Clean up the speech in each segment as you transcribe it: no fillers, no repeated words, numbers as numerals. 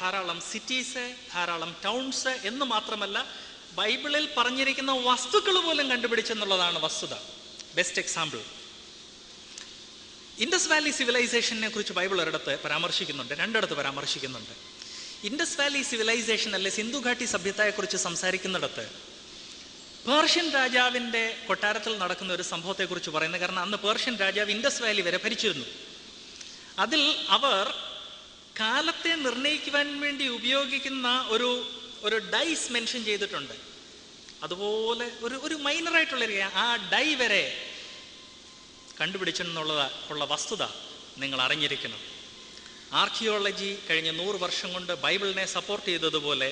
ധാരാളം സിറ്റീസ്, ധാരാളം ടൗൺസ് എന്ന് മാത്രമല്ല ബൈബിളിൽ പറഞ്ഞിരിക്കുന്ന വസ്തുക്കൾ പോലും കണ്ടുപിടിച്ചെന്നുള്ളതാണ് വസ്തുത. ബെസ്റ്റ് എക്സാമ്പിൾ, ഇൻഡസ് വാലി സിവിലൈസേഷനെ കുറിച്ച് ബൈബിൾ ഒരിടത്ത് പരാമർശിക്കുന്നുണ്ട്, രണ്ടിടത്ത് പരാമർശിക്കുന്നുണ്ട്. ഇൻഡസ് വാലി സിവിലൈസേഷൻ അല്ലെ സിന്ധു ഘാട്ടി സഭ്യതയെക്കുറിച്ച് സംസാരിക്കുന്നിടത്ത് പേർഷ്യൻ രാജാവിൻ്റെ കൊട്ടാരത്തിൽ നടക്കുന്ന ഒരു സംഭവത്തെക്കുറിച്ച് പറയുന്നത്. കാരണം അന്ന് പേർഷ്യൻ രാജാവ് ഇൻഡസ് വാലി വരെ ഭരിച്ചിരുന്നു. അതിൽ അവർ കാലത്തെ നിർണ്ണയിക്കുവാൻ വേണ്ടി ഉപയോഗിക്കുന്ന ഒരു ഡൈസ് മെൻഷൻ ചെയ്തിട്ടുണ്ട്. അതുപോലെ ഒരു മൈനറായിട്ടുള്ളൊരു ആ ഡൈ വരെ കണ്ടുപിടിച്ചെന്നുള്ള വസ്തുത നിങ്ങൾ അറിഞ്ഞിരിക്കണം. ആർക്കിയോളജി കഴിഞ്ഞ 100 വർഷം കൊണ്ട് ബൈബിളിനെ സപ്പോർട്ട് ചെയ്തതുപോലെ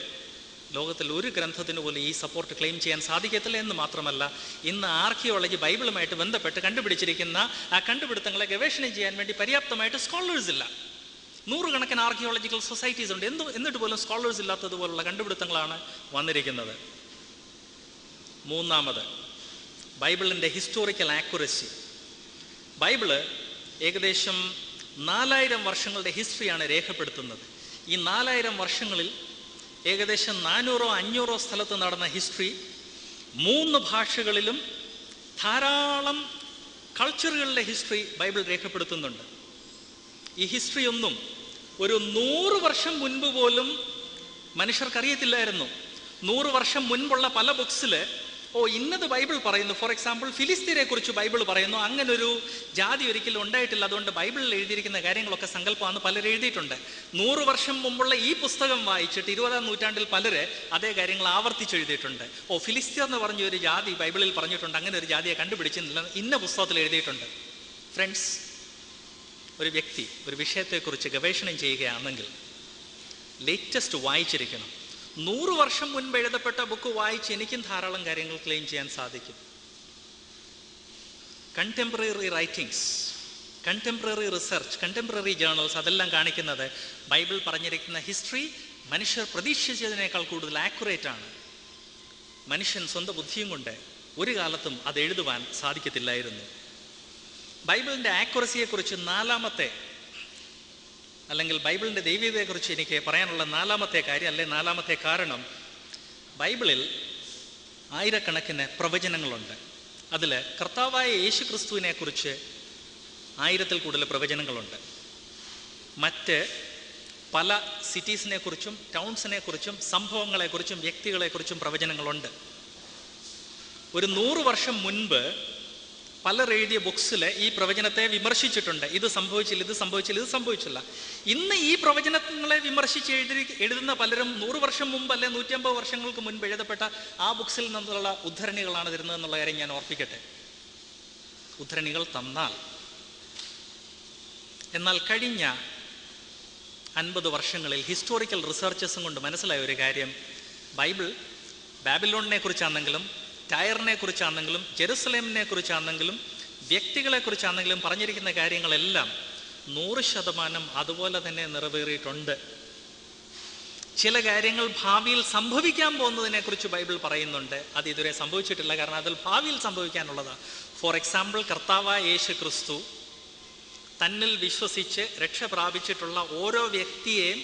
ലോകത്തിൽ ഒരു ഗ്രന്ഥത്തിന് പോലും ഈ സപ്പോർട്ട് ക്ലെയിം ചെയ്യാൻ സാധിക്കത്തില്ല. എന്ന് മാത്രമല്ല, ഇന്ന് ആർക്കിയോളജി ബൈബിളുമായിട്ട് ബന്ധപ്പെട്ട് കണ്ടുപിടിച്ചിരിക്കുന്ന ആ കണ്ടുപിടുത്തങ്ങളെ ഗവേഷണം ചെയ്യാൻ വേണ്ടി പര്യാപ്തമായിട്ട് സ്കോളേഴ്സ് ഇല്ല. 100 കണക്കിന് ആർക്കിയോളജിക്കൽ സൊസൈറ്റീസ് ഉണ്ട്, എന്നിട്ട് പോലും സ്കോളേഴ്സ് ഇല്ലാത്തതുപോലുള്ള കണ്ടുപിടുത്തങ്ങളാണ് വന്നിരിക്കുന്നത്. മൂന്നാമത്, ബൈബിളിൻ്റെ ഹിസ്റ്റോറിക്കൽ ആക്യുറസി. ബൈബിള് ഏകദേശം 4000 വർഷങ്ങളുടെ ഹിസ്റ്ററിയാണ് രേഖപ്പെടുത്തുന്നത്. ഈ 4000 വർഷങ്ങളിൽ ഏകദേശം 400-500 സ്ഥലത്ത് നടന്ന ഹിസ്റ്ററി 3 ഭാഷകളിലും ധാരാളം കൾച്ചറുകളുടെ ഹിസ്റ്ററി ബൈബിൾ രേഖപ്പെടുത്തുന്നുണ്ട്. ഈ ഹിസ്റ്ററി ഒന്നും ഒരു 100 വർഷം മുൻപ് പോലും മനുഷ്യർക്കറിയത്തില്ലായിരുന്നു. 100 വർഷം മുൻപുള്ള പല ബുക്സിൽ ഇന്നത് ബൈബിൾ പറയുന്നു. ഫോർ എക്സാമ്പിൾ, ഫിലിസ്തീനെ കുറിച്ച് ബൈബിൾ പറയുന്നു, അങ്ങനൊരു ജാതി ഒരിക്കലും ഉണ്ടായിട്ടില്ല, അതുകൊണ്ട് ബൈബിളിൽ എഴുതിയിരിക്കുന്ന കാര്യങ്ങളൊക്കെ സങ്കല്പമാണെന്ന് പലരും എഴുതിയിട്ടുണ്ട്. 100 വർഷം മുമ്പുള്ള ഈ പുസ്തകം വായിച്ചിട്ട് 20-ാം നൂറ്റാണ്ടിൽ പലര് അതേ കാര്യങ്ങൾ ആവർത്തിച്ചെഴുതിയിട്ടുണ്ട്. ഫിലിസ്തീർ എന്ന് പറഞ്ഞ ഒരു ജാതി ബൈബിളിൽ പറഞ്ഞിട്ടുണ്ട്, അങ്ങനെ ഒരു ജാതിയെ കണ്ടുപിടിച്ചില്ല, ഇന്ന പുസ്തകത്തിൽ എഴുതിയിട്ടുണ്ട്. ഫ്രണ്ട്സ്, ഒരു വ്യക്തി ഒരു വിഷയത്തെക്കുറിച്ച് ഗവേഷണം ചെയ്യുകയാണെങ്കിൽ ലേറ്റസ്റ്റ് വായിച്ചിരിക്കണം. 100 വർഷം മുൻപ് എഴുതപ്പെട്ട ബുക്ക് വായിച്ച് എനിക്കും ധാരാളം കാര്യങ്ങൾ ക്ലെയിം ചെയ്യാൻ സാധിക്കും. Contemporary writings, contemporary research, contemporary journals അതെല്ലാം കാണിക്കുന്നത് ബൈബിൾ പറഞ്ഞിരിക്കുന്ന ഹിസ്റ്ററി മനുഷ്യർ പ്രതീക്ഷിച്ചതിനേക്കാൾ കൂടുതൽ ആക്യുറേറ്റ് ആണ്. മനുഷ്യൻ സ്വന്തം ബുദ്ധിയും കൊണ്ട് ഒരു കാലത്തും അത് എഴുതുവാൻ സാധിക്കത്തില്ലായിരുന്നു. ബൈബിളിൻ്റെ ആക്യുറസിയെക്കുറിച്ച് അല്ലെങ്കിൽ ബൈബിളിൻ്റെ ദൈവീകതയെക്കുറിച്ച് എനിക്ക് പറയാനുള്ള 4-ാമത്തെ കാര്യം, അല്ലെ 4-ാമത്തെ കാരണം, ബൈബിളിൽ ആയിരക്കണക്കിന് പ്രവചനങ്ങളുണ്ട്. അതിൽ കർത്താവായ യേശു ക്രിസ്തുവിനെ കുറിച്ച് 1000-ൽ കൂടുതൽ പ്രവചനങ്ങളുണ്ട്. മറ്റ് പല സിറ്റീസിനെ കുറിച്ചും ടൗൺസിനെ കുറിച്ചും സംഭവങ്ങളെക്കുറിച്ചും വ്യക്തികളെക്കുറിച്ചും പ്രവചനങ്ങളുണ്ട്. ഒരു 100 വർഷം മുൻപ് പലർ എഴുതിയ ബുക്സിൽ ഈ പ്രവചനത്തെ വിമർശിച്ചിട്ടുണ്ട്. ഇത് സംഭവിച്ചില്ല, ഇത് സംഭവിച്ചില്ല, ഇത് സംഭവിച്ചില്ല. ഇന്ന് ഈ പ്രവചനങ്ങളെ വിമർശിച്ച് എഴുതുന്ന പലരും 100 വർഷം മുമ്പ് അല്ലെ 150 വർഷങ്ങൾക്ക് മുൻപ് എഴുതപ്പെട്ട ആ ബുക്സിൽ നിന്നുള്ള ഉദ്ധരണികളാണ് തരുന്നതെന്നുള്ള കാര്യം ഞാൻ ഓർപ്പിക്കട്ടെ. ഉദ്ധരണികൾ തന്നാൽ. എന്നാൽ കഴിഞ്ഞ 50 വർഷങ്ങളിൽ ഹിസ്റ്റോറിക്കൽ റിസർച്ചസും കൊണ്ട് മനസ്സിലായ ഒരു കാര്യം, ബൈബിൾ ബാബിലോണിനെ കുറിച്ചാണെങ്കിലും ടയറിനെ കുറിച്ചാണെങ്കിലും ജെറുസലേമിനെ കുറിച്ചാണെങ്കിലും വ്യക്തികളെക്കുറിച്ചാണെങ്കിലും പറഞ്ഞിരിക്കുന്ന കാര്യങ്ങളെല്ലാം 100% അതുപോലെ തന്നെ നിറവേറിയിട്ടുണ്ട്. ചില കാര്യങ്ങൾ ഭാവിയിൽ സംഭവിക്കാൻ പോകുന്നതിനെക്കുറിച്ച് ബൈബിൾ പറയുന്നുണ്ട്. അത് ഇതുവരെ സംഭവിച്ചിട്ടില്ല, കാരണം അതിൽ ഭാവിയിൽ സംഭവിക്കാനുള്ളതാണ്. ഫോർ എക്സാമ്പിൾ, കർത്താവായ യേശു ക്രിസ്തു തന്നിൽ വിശ്വസിച്ച് രക്ഷ പ്രാപിച്ചിട്ടുള്ള ഓരോ വ്യക്തിയെയും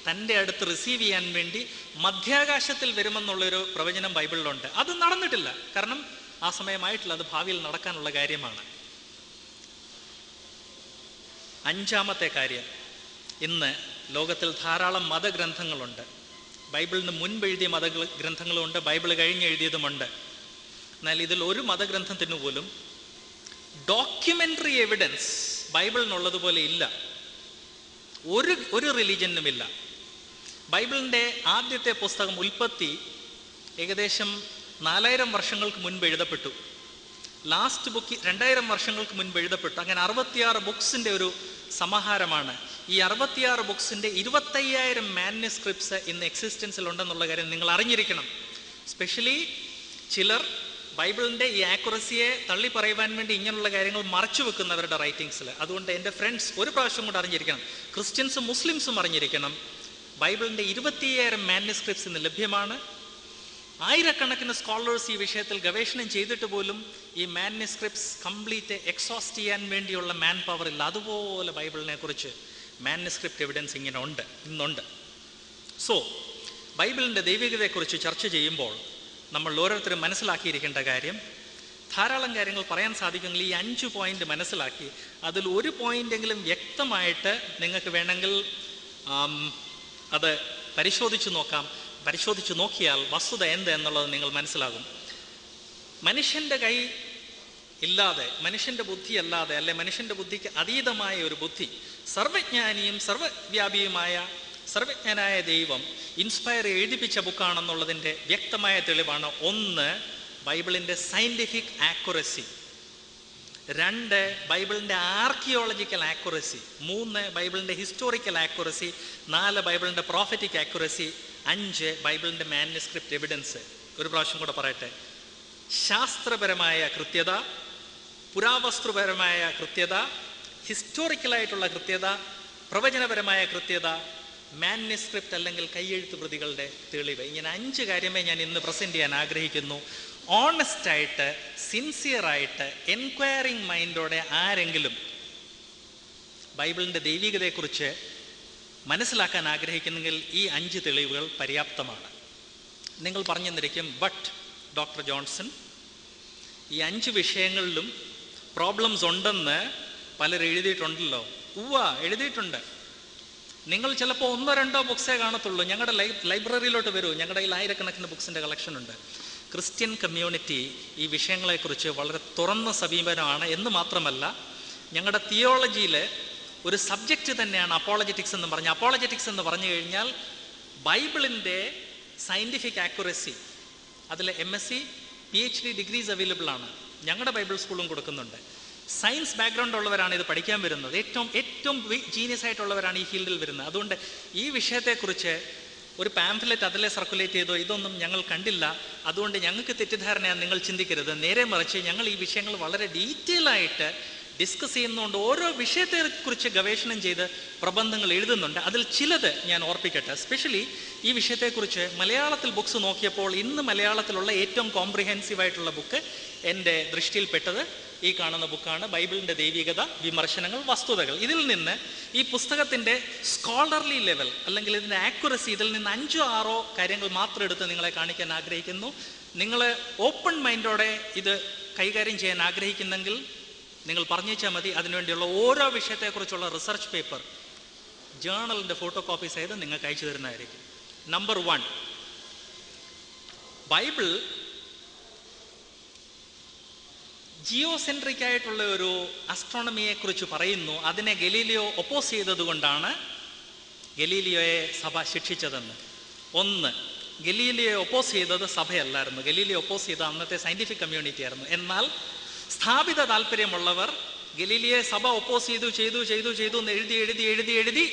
തൻ്റെ അടുത്ത് റിസീവ് ചെയ്യാൻ വേണ്ടി മധ്യാകാശത്തിൽ വരുമെന്നുള്ളൊരു പ്രവചനം ബൈബിളിലുണ്ട്. അത് നടന്നിട്ടില്ല, കാരണം ആ സമയമായിട്ടില്ല, അത് ഭാവിയിൽ നടക്കാനുള്ള കാര്യമാണ്. 5-ാമത്തെ കാര്യം, ഇന്ന് ലോകത്തിൽ ധാരാളം മതഗ്രന്ഥങ്ങളുണ്ട്. ബൈബിളിന് മുൻപ് എഴുതിയ മതഗ്രന്ഥങ്ങളുമുണ്ട്, ബൈബിൾ കഴിഞ്ഞെഴുതിയതുമുണ്ട്. എന്നാൽ ഇതിൽ ഒരു മതഗ്രന്ഥത്തിന് പോലും ഡോക്യുമെൻ്ററി എവിഡൻസ് ബൈബിളിനുള്ളതുപോലെ ഇല്ല. ഒരു റിലീജനുമില്ല. ബൈബിളിൻ്റെ ആദ്യത്തെ പുസ്തകം ഉൽപ്പത്തി ഏകദേശം 4000 വർഷങ്ങൾക്ക് മുൻപ് എഴുതപ്പെട്ടു. ലാസ്റ്റ് ബുക്ക് 2000 വർഷങ്ങൾക്ക് മുൻപ് എഴുതപ്പെട്ടു. അങ്ങനെ 66 ബുക്സിൻ്റെ ഒരു സമാഹാരമാണ്. ഈ 66 ബുക്സിൻ്റെ 25,000 മാനുസ്ക്രിപ്റ്റ്സ് ഇന്ന് എക്സിസ്റ്റൻസിൽ ഉണ്ടെന്നുള്ള കാര്യം നിങ്ങൾ അറിഞ്ഞിരിക്കണം. സ്പെഷ്യലി ചിലർ ബൈബിളിൻ്റെ ഈ ആക്യുറസിയെ തള്ളി പറയുവാൻ വേണ്ടി ഇങ്ങനെയുള്ള കാര്യങ്ങൾ മറച്ചു വെക്കുന്നവരുടെ റൈറ്റിങ്സിൽ. അതുകൊണ്ട് എൻ്റെ ഫ്രണ്ട്സ് ഒരു പ്രാവശ്യം കൂടെ അറിഞ്ഞിരിക്കണം, ക്രിസ്ത്യൻസും മുസ്ലിംസും അറിഞ്ഞിരിക്കണം, ബൈബിളിൻ്റെ 25,000 മാനുസ്ക്രിപ്റ്റ്സ് ഇന്ന് ലഭ്യമാണ്. ആയിരക്കണക്കിന് സ്കോളേഴ്സ് ഈ വിഷയത്തിൽ ഗവേഷണം ചെയ്തിട്ട് പോലും ഈ മാനുസ്ക്രിപ്റ്റ്സ് കംപ്ലീറ്റ് എക്സോസ്റ്റ് ചെയ്യാൻ വേണ്ടിയുള്ള മാൻ പവർ ഇല്ല. അതുപോലെ ബൈബിളിനെ കുറിച്ച് മാനുസ്ക്രിപ്റ്റ് എവിഡൻസ് ഇന്നുണ്ട്. സോ ബൈബിളിൻ്റെ ദൈവികതയെക്കുറിച്ച് ചർച്ച ചെയ്യുമ്പോൾ നമ്മൾ ഓരോരുത്തരും മനസ്സിലാക്കിയിരിക്കേണ്ട കാര്യം, ധാരാളം കാര്യങ്ങൾ പറയാൻ സാധിക്കുമെങ്കിൽ ഈ 5 പോയിന്റ് മനസ്സിലാക്കി അതിൽ ഒരു പോയിന്റെങ്കിലും വ്യക്തമായിട്ട് നിങ്ങൾക്ക് വേണമെങ്കിൽ അത് പരിശോധിച്ച് നോക്കിയാൽ വസ്തുത എന്ത് എന്നുള്ളത് നിങ്ങൾ മനസ്സിലാകും. മനുഷ്യൻ്റെ കൈ ഇല്ലാതെ, മനുഷ്യൻ്റെ ബുദ്ധി അല്ലാതെ, അല്ലെ മനുഷ്യൻ്റെ ബുദ്ധിക്ക് അതീതമായ ഒരു ബുദ്ധി, സർവജ്ഞാനിയും സർവജ്ഞനായ ദൈവം ഇൻസ്പയർ എഴുതിപ്പിച്ച ബുക്കാണെന്നുള്ളതിൻ്റെ വ്യക്തമായ തെളിവാണ് 1 ബൈബിളിൻ്റെ സയൻറ്റിഫിക് ആക്യുറസി, 2 ബൈബിളിൻ്റെ ആർക്കിയോളജിക്കൽ ആക്യുറസി, 3 ബൈബിളിൻ്റെ ഹിസ്റ്റോറിക്കൽ ആക്യുറസി, 4 ബൈബിളിൻ്റെ പ്രോഫറ്റിക് ആക്യുറസി, 5 ബൈബിളിൻ്റെ മാനുസ്ക്രിപ്റ്റ് എവിഡൻസ്. ഒരു പ്രാവശ്യം കൂടെ പറയട്ടെ: ശാസ്ത്രപരമായ കൃത്യത, പുരാവസ്തുപരമായ കൃത്യത, ഹിസ്റ്റോറിക്കലായിട്ടുള്ള കൃത്യത, പ്രവചനപരമായ കൃത്യത, മാനുസ്ക്രിപ്റ്റ് അല്ലെങ്കിൽ കയ്യെഴുത്ത് പ്രതികളുടെ തെളിവ്. ഇങ്ങനെ 5 കാര്യമേ ഞാൻ ഇന്ന് പ്രസൻറ്റ് ചെയ്യാൻ ആഗ്രഹിക്കുന്നു. ഓണസ്റ്റായിട്ട്, സിൻസിയറായിട്ട്, എൻക്വയറിങ് മൈൻഡോടെ ആരെങ്കിലും ബൈബിളിൻ്റെ ദൈവികതയെക്കുറിച്ച് മനസ്സിലാക്കാൻ ആഗ്രഹിക്കുന്നെങ്കിൽ ഈ 5 തെളിവുകൾ പര്യാപ്തമാണ്. നിങ്ങൾ പറഞ്ഞെന്നിരിക്കും, ബട്ട് ഡോക്ടർ ജോൺസൺ, ഈ 5 വിഷയങ്ങളിലും പ്രോബ്ലംസ് ഉണ്ടെന്ന് പലരും എഴുതിയിട്ടുണ്ടല്ലോ. എഴുതിയിട്ടുണ്ട്. നിങ്ങൾ ചിലപ്പോൾ 1-2 ബുക്സേ കാണത്തുള്ളൂ. ഞങ്ങളുടെ ലൈബ്രറിയിലോട്ട് വരൂ, ഞങ്ങളുടെ കയ്യിൽ ആയിരക്കണക്കിന് ബുക്സിൻ്റെ കളക്ഷൻ ഉണ്ട്. ക്രിസ്ത്യൻ കമ്മ്യൂണിറ്റി ഈ വിഷയങ്ങളെക്കുറിച്ച് വളരെ തുറന്ന സമീപനമാണ് എന്ന് മാത്രമല്ല, ഞങ്ങളുടെ തിയോളജിയിൽ ഒരു സബ്ജക്റ്റ് തന്നെയാണ് അപ്പോളജറ്റിക്സ് എന്ന് പറഞ്ഞാൽ. അപ്പോളജറ്റിക്സ് എന്ന് പറഞ്ഞു കഴിഞ്ഞാൽ ബൈബിളിൻ്റെ സയൻറ്റിഫിക് ആക്യുറസി, അതിൽ MSc PhD ഡിഗ്രീസ് അവൈലബിൾ ആണ്. ഞങ്ങളുടെ ബൈബിൾ സ്കൂളും കൊടുക്കുന്നുണ്ട്. സയൻസ് ബാക്ക്ഗ്രൗണ്ട് ഉള്ളവരാണ് ഇത് പഠിക്കാൻ വരുന്നത്. ഏറ്റവും ജീനിയസ് ആയിട്ടുള്ളവരാണ് ഈ ഫീൽഡിൽ വരുന്നത്. അതുകൊണ്ട് ഈ വിഷയത്തെക്കുറിച്ച് ഒരു പാംഫ്ലെറ്റ് അതിലെ സർക്കുലേറ്റ് ചെയ്തോ ഇതൊന്നും ഞങ്ങൾ കണ്ടില്ല. അതുകൊണ്ട് ഞങ്ങൾക്ക് തെറ്റിദ്ധാരണയാണ് നിങ്ങൾ ചിന്തിക്കരുത്. നേരെ മറിച്ച് ഞങ്ങൾ ഈ വിഷയങ്ങൾ വളരെ ഡീറ്റെയിൽ ആയിട്ട് ഡിസ്കസ് ചെയ്യുന്നതുകൊണ്ട് ഓരോ വിഷയത്തെക്കുറിച്ച് ഗവേഷണം ചെയ്ത് പ്രബന്ധങ്ങൾ എഴുതുന്നുണ്ട്. അതിൽ ചിലത് ഞാൻ ഓർപ്പിക്കട്ടെ. എസ്പെഷ്യലി ഈ വിഷയത്തെക്കുറിച്ച് മലയാളത്തിൽ ബുക്സ് നോക്കിയപ്പോൾ ഇന്ന് മലയാളത്തിലുള്ള ഏറ്റവും കോംപ്രിഹെൻസീവായിട്ടുള്ള ബുക്ക് എൻ്റെ ദൃഷ്ടിയിൽപ്പെട്ടത് ഈ കാണുന്ന ബുക്കാണ്, ബൈബിളിൻ്റെ ദൈവികത, വിമർശനങ്ങൾ, വസ്തുതകൾ. ഇതിൽ നിന്ന് ഈ പുസ്തകത്തിൻ്റെ സ്കോളർലി ലെവൽ അല്ലെങ്കിൽ ഇതിൻ്റെ ആക്യുറസി, ഇതിൽ നിന്ന് 5-6 കാര്യങ്ങൾ മാത്രം എടുത്ത് നിങ്ങളെ കാണിക്കാൻ ആഗ്രഹിക്കുന്നു. നിങ്ങൾ ഓപ്പൺ മൈൻഡോടെ ഇത് കൈകാര്യം ചെയ്യാൻ ആഗ്രഹിക്കുന്നെങ്കിൽ നിങ്ങൾ പറഞ്ഞേച്ചാൽ മതി. അതിനുവേണ്ടിയുള്ള ഓരോ വിഷയത്തെക്കുറിച്ചുള്ള റിസർച്ച് പേപ്പർ, ജേർണലിൻ്റെ ഫോട്ടോ കോപ്പീസ് ചെയ്ത് നിങ്ങൾക്ക് അയച്ചു തരുന്നതായിരിക്കും. നമ്പർ 1, ബൈബിൾ ജിയോസെൻട്രിക് ആയിട്ടുള്ള ഒരു അസ്ട്രോണമിയെക്കുറിച്ച് പറയുന്നു. അതിനെ ഗലീലിയോ ഒപ്പോസ് ചെയ്തതുകൊണ്ടാണ് ഗലീലിയോയെ സഭ ശിക്ഷിച്ചതെന്ന്. 1, ഗലീലിയോയെ ഒപ്പോസ് ചെയ്തത് സഭയല്ലായിരുന്നു. ഗലീലിയോ ഒപ്പോസ് ചെയ്ത അന്നത്തെ സയൻറ്റിഫിക് കമ്മ്യൂണിറ്റി ആയിരുന്നു. എന്നാൽ സ്ഥാപിത താല്പര്യമുള്ളവർ ഗലീലിയോയെ സഭ ഒപ്പോസ് ചെയ്തു എന്ന് എഴുതി